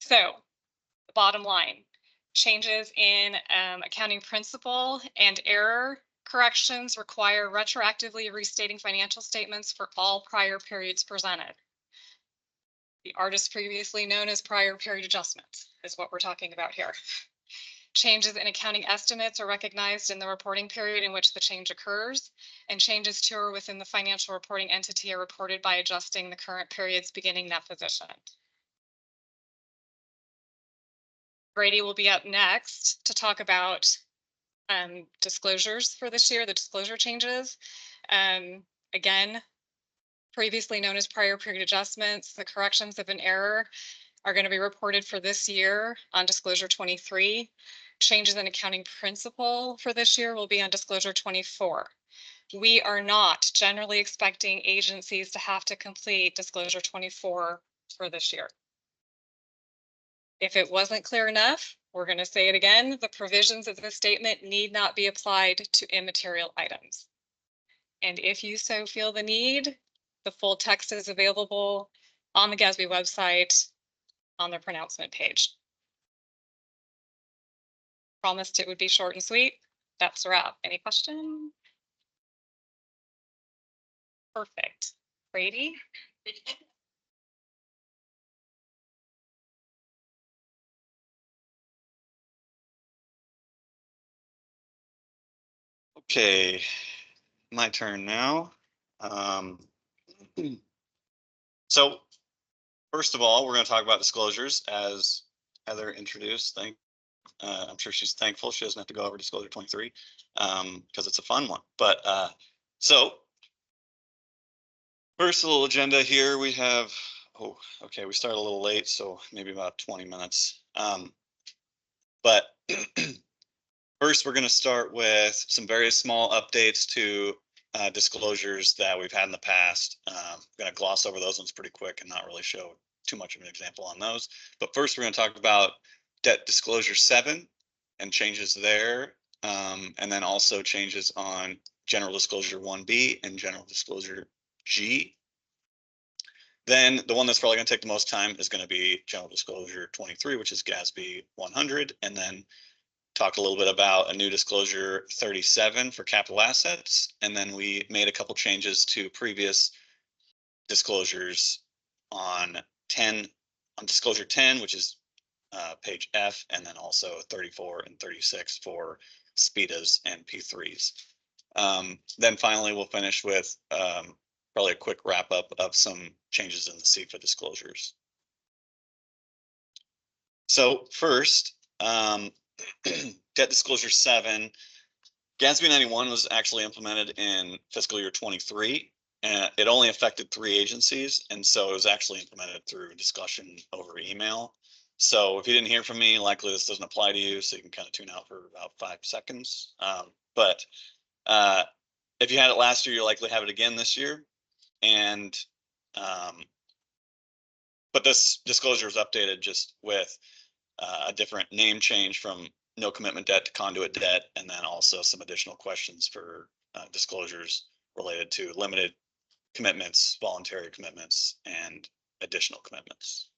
So, the bottom line, changes in accounting principle and error corrections require retroactively restating financial statements for all prior periods presented. The artist previously known as prior period adjustments is what we're talking about here. Changes in accounting estimates are recognized in the reporting period in which the change occurs, and changes to or within the financial reporting entity are reported by adjusting the current period's beginning net position. Brady will be up next to talk about disclosures for this year, the disclosure changes. Again, previously known as prior period adjustments, the corrections of an error are going to be reported for this year on disclosure 23. Changes in accounting principle for this year will be on disclosure 24. We are not generally expecting agencies to have to complete disclosure 24 for this year. If it wasn't clear enough, we're going to say it again. The provisions of this statement need not be applied to immaterial items. And if you so feel the need, the full text is available on the GASB website on the pronouncement page. Promised it would be short and sweet. That's a wrap. Any question? Perfect. Brady? Okay, my turn now. So first of all, we're going to talk about disclosures as Heather introduced. I'm sure she's thankful she doesn't have to go over disclosure 23 because it's a fun one. But so first little agenda here we have, oh, okay, we started a little late, so maybe about 20 minutes. But first, we're going to start with some very small updates to disclosures that we've had in the past. I'm going to gloss over those ones pretty quick and not really show too much of an example on those. But first, we're going to talk about debt disclosure 7 and changes there. And then also changes on general disclosure 1B and general disclosure G. Then the one that's probably going to take the most time is going to be general disclosure 23, which is GASB 100. And then talk a little bit about a new disclosure 37 for capital assets. And then we made a couple changes to previous disclosures on disclosure 10, which is page F, and then also 34 and 36 for SPIDAs and P3s. Then finally, we'll finish with probably a quick wrap up of some changes in the CFA disclosures. So first, debt disclosure 7, GASB 91 was actually implemented in fiscal year 23, and it only affected 3 agencies, and so it was actually implemented through discussion over email. So if you didn't hear from me, likely this doesn't apply to you, so you can kind of tune out for about 5 seconds. But if you had it last year, you'll likely have it again this year. And but this disclosure was updated just with a different name change from no commitment debt to conduit debt, and then also some additional questions for disclosures related to limited commitments, voluntary commitments, and additional commitments.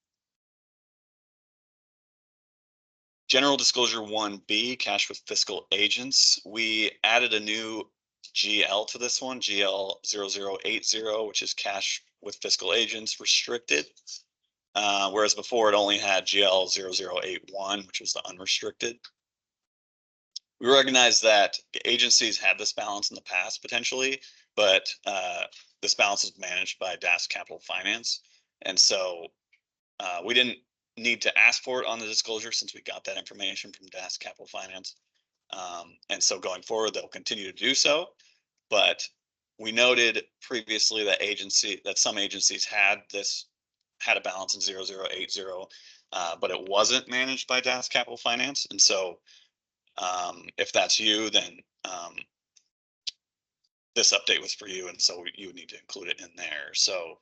General disclosure 1B, cash with fiscal agents. We added a new GL to this one, GL 0080, which is cash with fiscal agents restricted. Whereas before it only had GL 0081, which was the unrestricted. We recognize that agencies had this balance in the past potentially, but this balance is managed by DAS Capital Finance. And so we didn't need to ask for it on the disclosure since we got that information from DAS Capital Finance. And so going forward, they'll continue to do so. But we noted previously that some agencies had a balance in 0080, but it wasn't managed by DAS Capital Finance. And so if that's you, then this update was for you. And so you would need to include it in there. So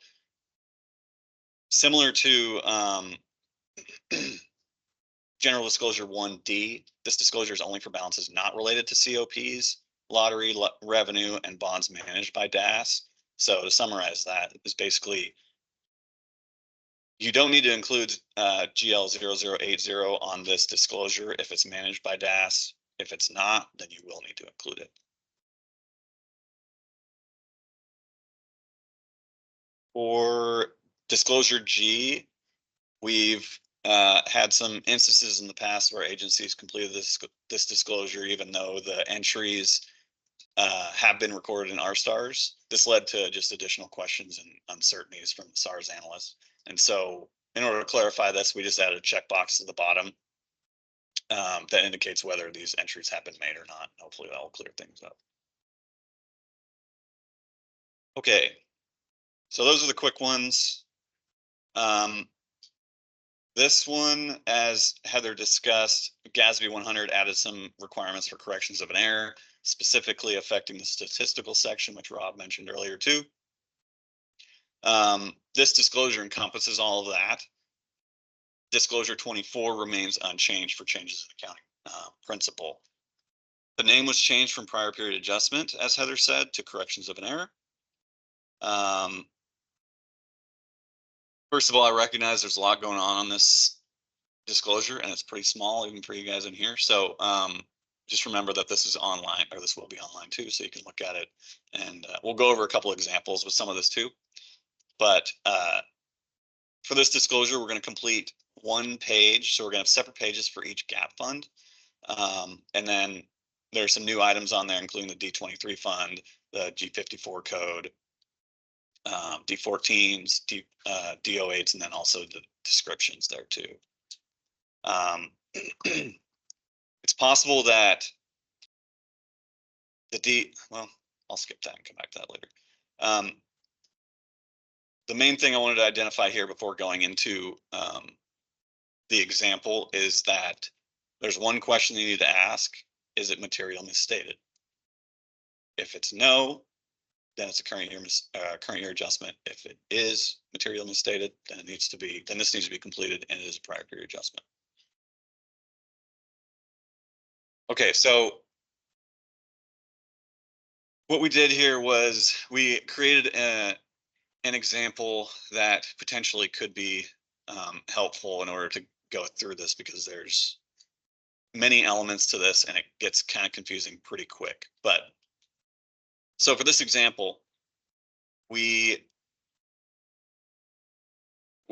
similar to General Disclosure 1D, this disclosure is only for balances not related to COPs, lottery revenue, and bonds managed by DAS. So to summarize that, is basically you don't need to include GL 0080 on this disclosure if it's managed by DAS. If it's not, then you will need to include it. For disclosure G, we've had some instances in the past where agencies completed this disclosure, even though the entries have been recorded in R-stars. This led to just additional questions and uncertainties from the SARS analysts. And so in order to clarify this, we just added a checkbox to the bottom that indicates whether these entries have been made or not. Hopefully that will clear things up. Okay, so those are the quick ones. This one, as Heather discussed, GASB 100 added some requirements for corrections of an error, specifically affecting the statistical section, which Rob mentioned earlier too. This disclosure encompasses all of that. Disclosure 24 remains unchanged for changes in accounting principle. The name was changed from prior period adjustment, as Heather said, to corrections of an error. First of all, I recognize there's a lot going on this disclosure, and it's pretty small even for you guys in here. So just remember that this is online, or this will be online too, so you can look at it. And we'll go over a couple examples with some of this too. But for this disclosure, we're going to complete one page. So we're going to have separate pages for each gap fund. And then there's some new items on there, including the D23 fund, the G54 code, D14s, D08s, and then also the descriptions there too. It's possible that well, I'll skip that and come back to that later. The main thing I wanted to identify here before going into the example is that there's one question you need to ask: is it material misstated? If it's no, then it's a current year adjustment. If it is material misstated, then this needs to be completed, and it is a prior period adjustment. Okay, so what we did here was we created an example that potentially could be helpful in order to go through this, because there's many elements to this and it gets kind of confusing pretty quick. But so for this example, we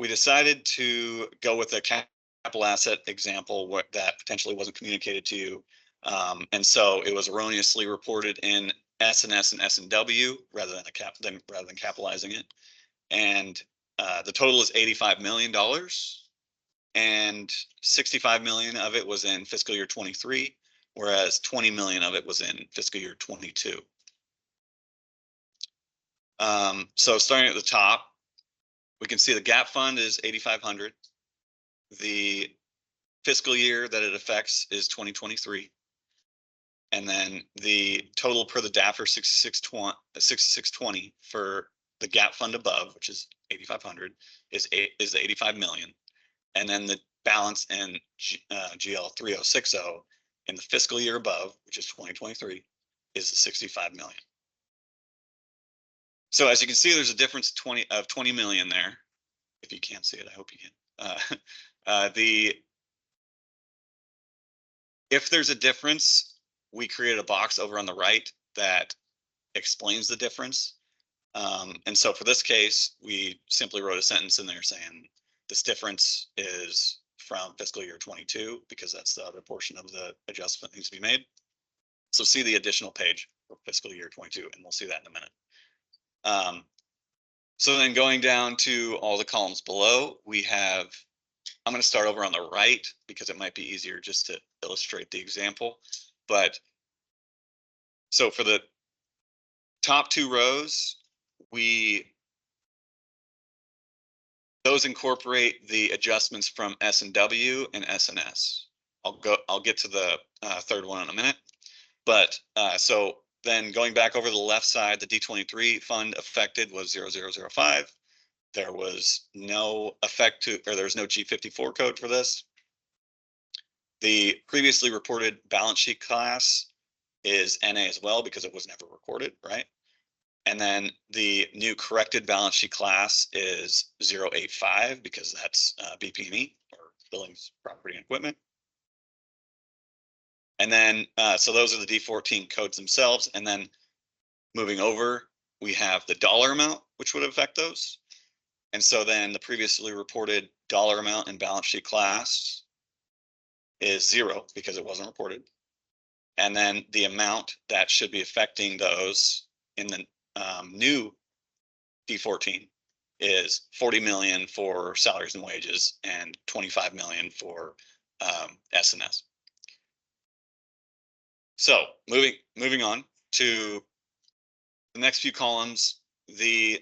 decided to go with a capital asset example that potentially wasn't communicated to you. And so it was erroneously reported in S&S and S&W rather than capitalizing it. And the total is $85 million, and 65 million of it was in fiscal year 23, whereas 20 million of it was in fiscal year 22. So starting at the top, we can see the gap fund is 8,500. The fiscal year that it affects is 2023. And then the total per the DAFR 6620 for the gap fund above, which is 8,500, is 85 million. And then the balance in GL 3060 in the fiscal year above, which is 2023, is the 65 million. So as you can see, there's a difference of 20 million there. If you can't see it, I hope you can. If there's a difference, we created a box over on the right that explains the difference. And so for this case, we simply wrote a sentence in there saying this difference is from fiscal year 22, because that's the other portion of the adjustment that needs to be made. So see the additional page for fiscal year 22, and we'll see that in a minute. So then going down to all the columns below, we have I'm going to start over on the right because it might be easier just to illustrate the example. But so for the top two rows, those incorporate the adjustments from S&W and S&S. I'll get to the third one in a minute. But so then going back over to the left side, the D23 fund affected was 0005. There was no effect to, or there's no G54 code for this. The previously reported balance sheet class is NA as well because it was never recorded, right? And then the new corrected balance sheet class is 085 because that's BP&E or buildings, property and equipment. And then, so those are the D14 codes themselves. And then moving over, we have the dollar amount, which would affect those. And so then the previously reported dollar amount in balance sheet class is 0 because it wasn't reported. And then the amount that should be affecting those in the new D14 is 40 million for salaries and wages and 25 million for S&S. So moving on to the next few columns, we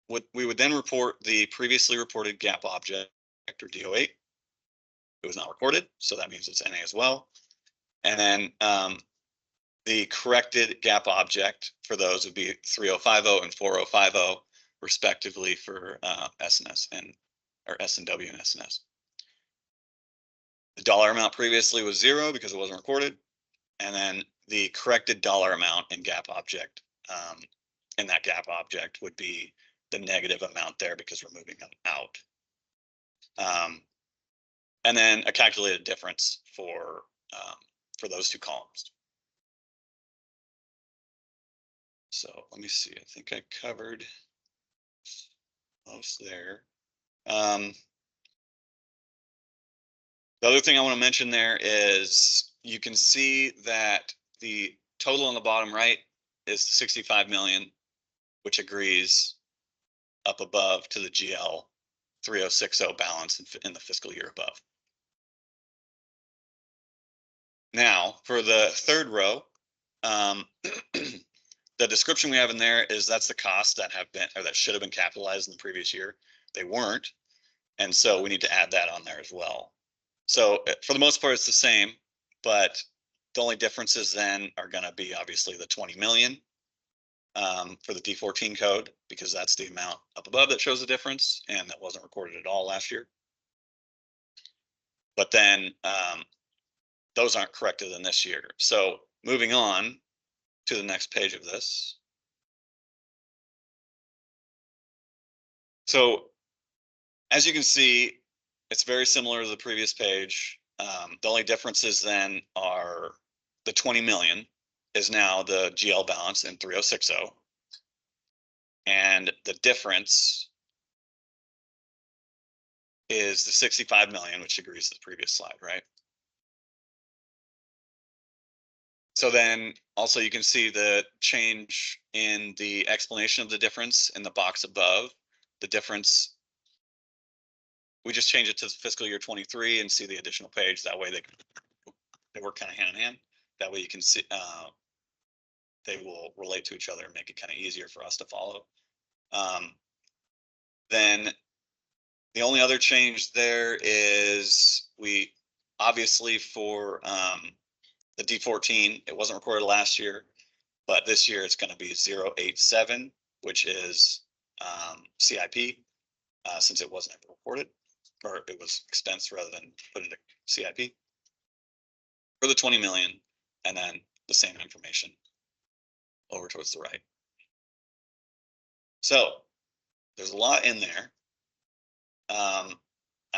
would then report the previously reported gap object or DO8. It was not recorded, so that means it's NA as well. And then the corrected gap object for those would be 3050 and 4050 respectively for S&S or S&W and S&S. The dollar amount previously was 0 because it wasn't recorded. And then the corrected dollar amount in gap object in that gap object would be the negative amount there because we're moving them out. And then a calculated difference for those two columns. So let me see, I think I covered most there. The other thing I want to mention there is you can see that the total on the bottom right is 65 million, which agrees up above to the GL 3060 balance in the fiscal year above. Now for the third row, the description we have in there is that's the costs that have been or that should have been capitalized in the previous year. They weren't. And so we need to add that on there as well. So for the most part, it's the same, but the only differences then are going to be obviously the 20 million for the D14 code, because that's the amount up above that shows the difference, and that wasn't recorded at all last year. But then those aren't corrected in this year. So moving on to the next page of this. So as you can see, it's very similar to the previous page. The only differences then are the 20 million is now the GL balance in 3060. And the difference is the 65 million, which agrees to the previous slide, right? So then also you can see the change in the explanation of the difference in the box above. The difference, we just change it to fiscal year 23 and see the additional page. That way they work kind of hand in hand. That way you can see they will relate to each other and make it kind of easier for us to follow. Then the only other change there is we obviously for the D14, it wasn't recorded last year, but this year it's going to be 087, which is CIP, since it wasn't ever recorded, or it was expensed rather than put into CIP for the 20 million, and then the same information over towards the right. So there's a lot in there. I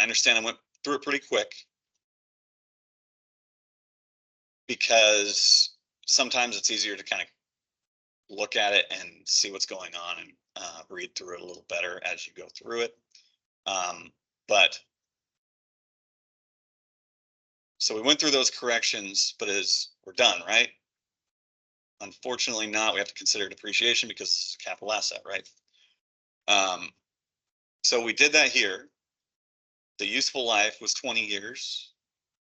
understand I went through it pretty quick because sometimes it's easier to kind of look at it and see what's going on and read through it a little better as you go through it. But so we went through those corrections, but we're done, right? Unfortunately not. We have to consider depreciation because it's a capital asset, right? So we did that here. The useful life was 20 years.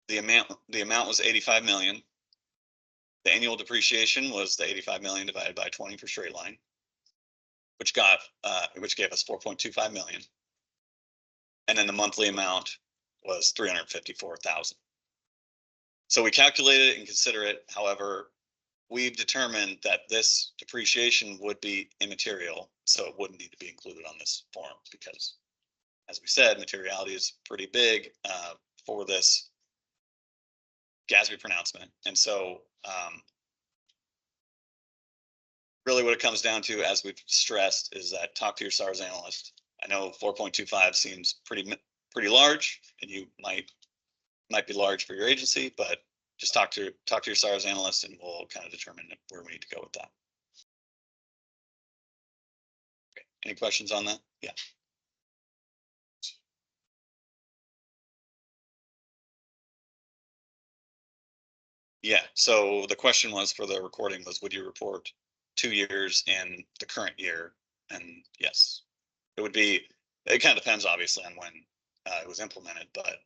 The amount was 85 million. The annual depreciation was the 85 million divided by 20 for straight line, which gave us 4.25 million. And then the monthly amount was 354,000. So we calculate it and consider it. However, we've determined that this depreciation would be immaterial, so it wouldn't need to be included on this form because, as we said, materiality is pretty big for this GASB pronouncement. And so really what it comes down to, as we've stressed, is that talk to your SARS analyst. I know 4.25 seems pretty large, and you might be large for your agency, but just talk to your SARS analyst and we'll kind of determine where we need to go with that. Okay. Any questions on that? Yeah. Yeah, so the question was for the recording was, would you report 2 years in the current year? And yes, it would be, it kind of depends obviously on when it was implemented, but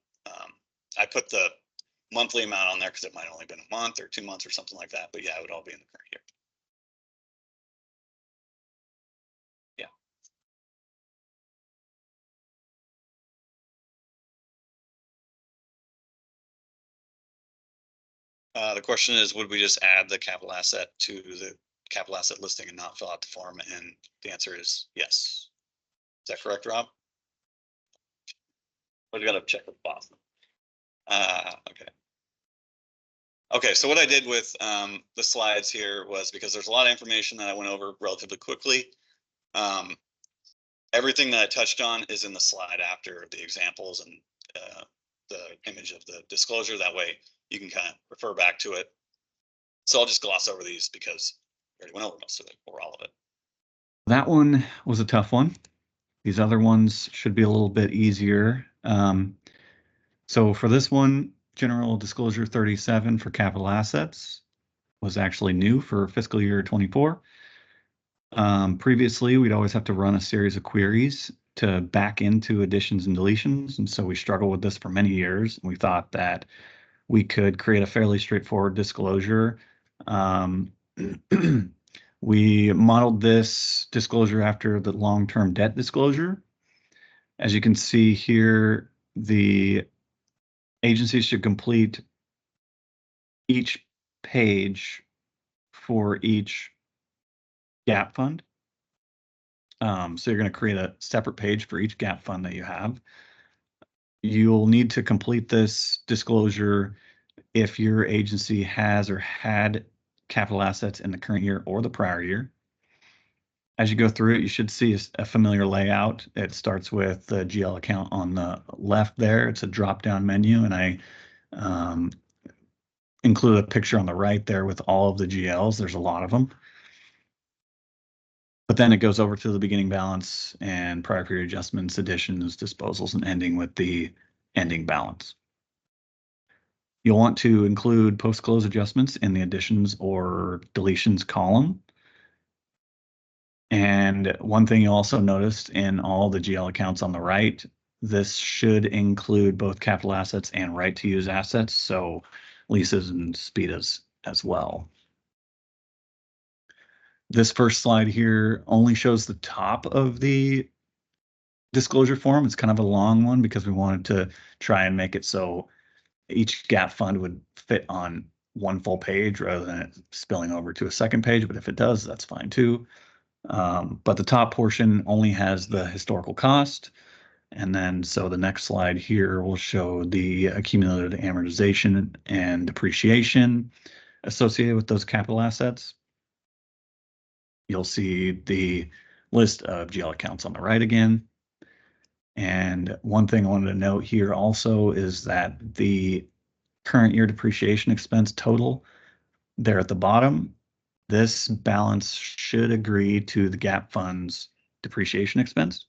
I put the monthly amount on there because it might only been a month or 2 months or something like that, but yeah, it would all be in the current year. The question is, would we just add the capital asset to the capital asset listing and not fill out the form? And the answer is yes. Is that correct, Rob? We got to check with Bob. Okay. Okay, so what I did with the slides here was, because there's a lot of information that I went over relatively quickly. Everything that I touched on is in the slide after the examples and the image of the disclosure. That way you can kind of refer back to it. So I'll just gloss over these because we already went over most of it or all of it. That one was a tough one. These other ones should be a little bit easier. So for this one, General Disclosure 37 for capital assets was actually new for fiscal year 24. Previously, we'd always have to run a series of queries to back into additions and deletions. And so we struggled with this for many years. We thought that we could create a fairly straightforward disclosure. We modeled this disclosure after the long-term debt disclosure. As you can see here, the agencies should complete each page for each gap fund. So you're going to create a separate page for each gap fund that you have. You'll need to complete this disclosure if your agency has or had capital assets in the current year or the prior year. As you go through it, you should see a familiar layout. It starts with the GL account on the left there. It's a drop-down menu, and I include a picture on the right there with all of the GLs. There's a lot of them. But then it goes over to the beginning balance and prior period adjustments, additions, disposals, and ending with the ending balance. You'll want to include post-close adjustments in the additions or deletions column. And one thing you'll also notice in all the GL accounts on the right, this should include both capital assets and right to use assets, so leases and SPIDAs as well. This first slide here only shows the top of the disclosure form. It's kind of a long one because we wanted to try and make it so each gap fund would fit on one full page rather than it spilling over to a second page. But if it does, that's fine too. But the top portion only has the historical cost. And then so the next slide here will show the accumulated amortization and depreciation associated with those capital assets. You'll see the list of GL accounts on the right again. And one thing I wanted to note here also is that the current year depreciation expense total there at the bottom, this balance should agree to the gap fund's depreciation expense.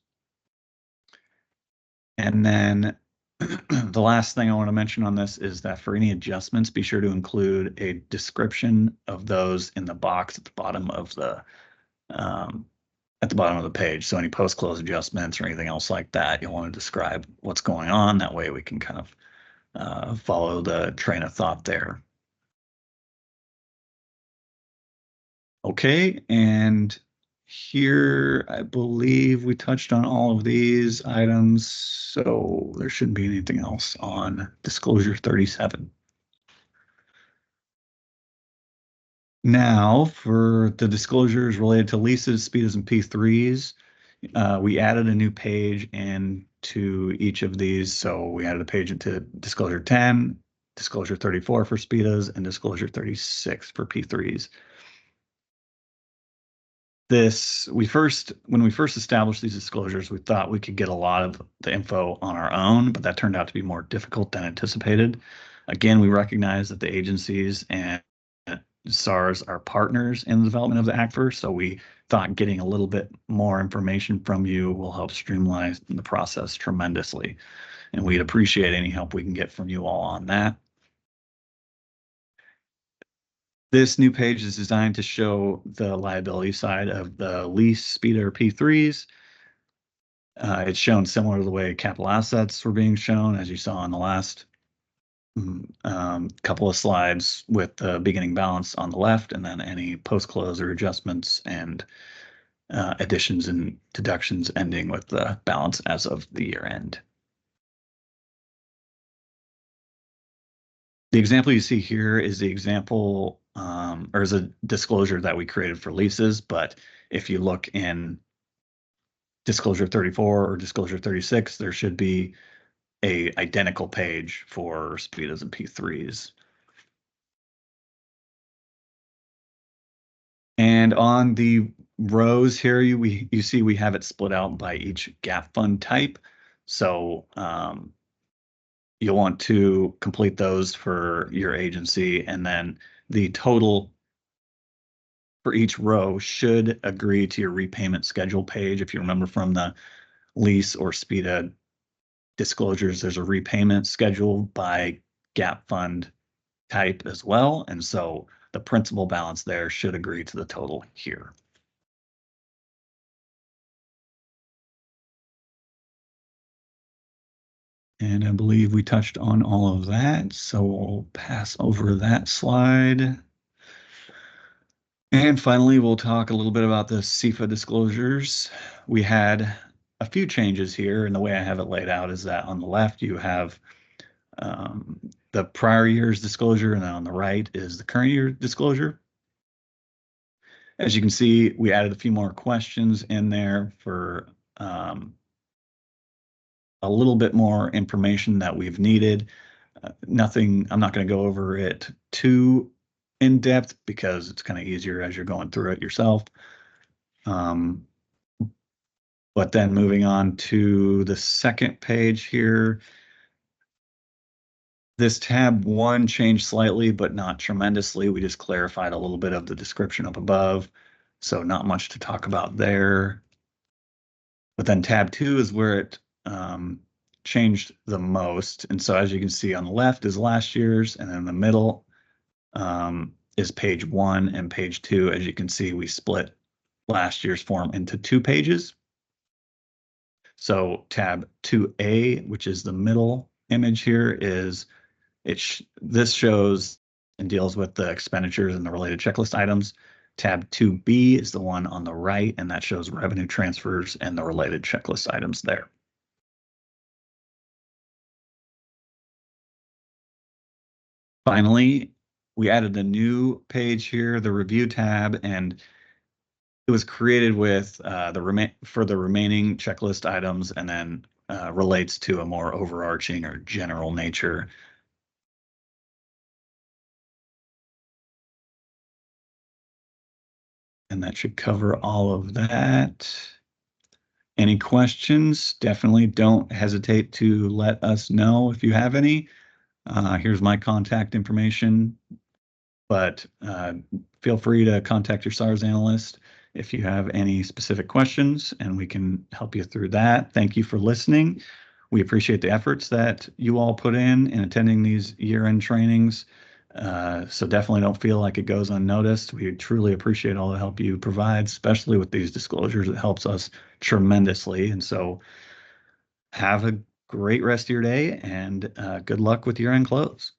And then the last thing I want to mention on this is that for any adjustments, be sure to include a description of those in the box at the bottom of the at the bottom of the page. So any post-close adjustments or anything else like that, you'll want to describe what's going on. That way we can kind of follow the train of thought there. Okay, and here I believe we touched on all of these items, so there shouldn't be anything else on disclosure 37. Now, for the disclosures related to leases, speedos, and P3s, we added a new page into each of these. So we added a page into disclosure 10, disclosure 34 for speedos, and disclosure 36 for P3s. When we first established these disclosures, we thought we could get a lot of the info on our own, but that turned out to be more difficult than anticipated. Again, we recognize that the agencies and SARS are partners in the development of the ACFR, so we thought getting a little bit more information from you will help streamline the process tremendously. And we'd appreciate any help we can get from you all on that. This new page is designed to show the liability side of the lease, speedo, or P3s. It's shown similar to the way capital assets were being shown, as you saw on the last couple of slides, with the beginning balance on the left, and then any post-close or adjustments and additions and deductions ending with the balance as of the year end. The example you see here is the example or is a disclosure that we created for leases, but if you look in disclosure 34 or disclosure 36, there should be a identical page for speedos and P3s. And on the rows here, you see we have it split out by each gap fund type. So you'll want to complete those for your agency, and then the total for each row should agree to your repayment schedule page. If you remember from the lease or SPEDA disclosures, there's a repayment schedule by gap fund type as well. And so the principal balance there should agree to the total here. And I believe we touched on all of that, so we'll pass over that slide. And finally, we'll talk a little bit about the CFA disclosures. We had a few changes here, and the way I have it laid out is that on the left you have the prior year's disclosure, and then on the right is the current year disclosure. As you can see, we added a few more questions in there for a little bit more information that we've needed. Nothing, I'm not going to go over it too in depth because it's kind of easier as you're going through it yourself. But then moving on to the second page here, this tab 1 changed slightly, but not tremendously. We just clarified a little bit of the description up above, so not much to talk about there. But then tab 2 is where it changed the most. And so as you can see on the left is last year's, and then in the middle is page 1 and page 2. As you can see, we split last year's form into 2 pages. So tab 2A, which is the middle image here, is this shows and deals with the expenditures and the related checklist items. Tab 2B is the one on the right, and that shows revenue transfers and the related checklist items there. Finally, we added a new page here, the review tab, and it was created with for the remaining checklist items, and then relates to a more overarching or general nature. And that should cover all of that. Any questions? Definitely don't hesitate to let us know if you have any. Here's my contact information, but feel free to contact your SARS analyst if you have any specific questions, and we can help you through that. Thank you for listening. We appreciate the efforts that you all put in attending these year-end trainings. So definitely don't feel like it goes unnoticed. We truly appreciate all the help you provide, especially with these disclosures. It helps us tremendously. And so have a great rest of your day and good luck with your end close.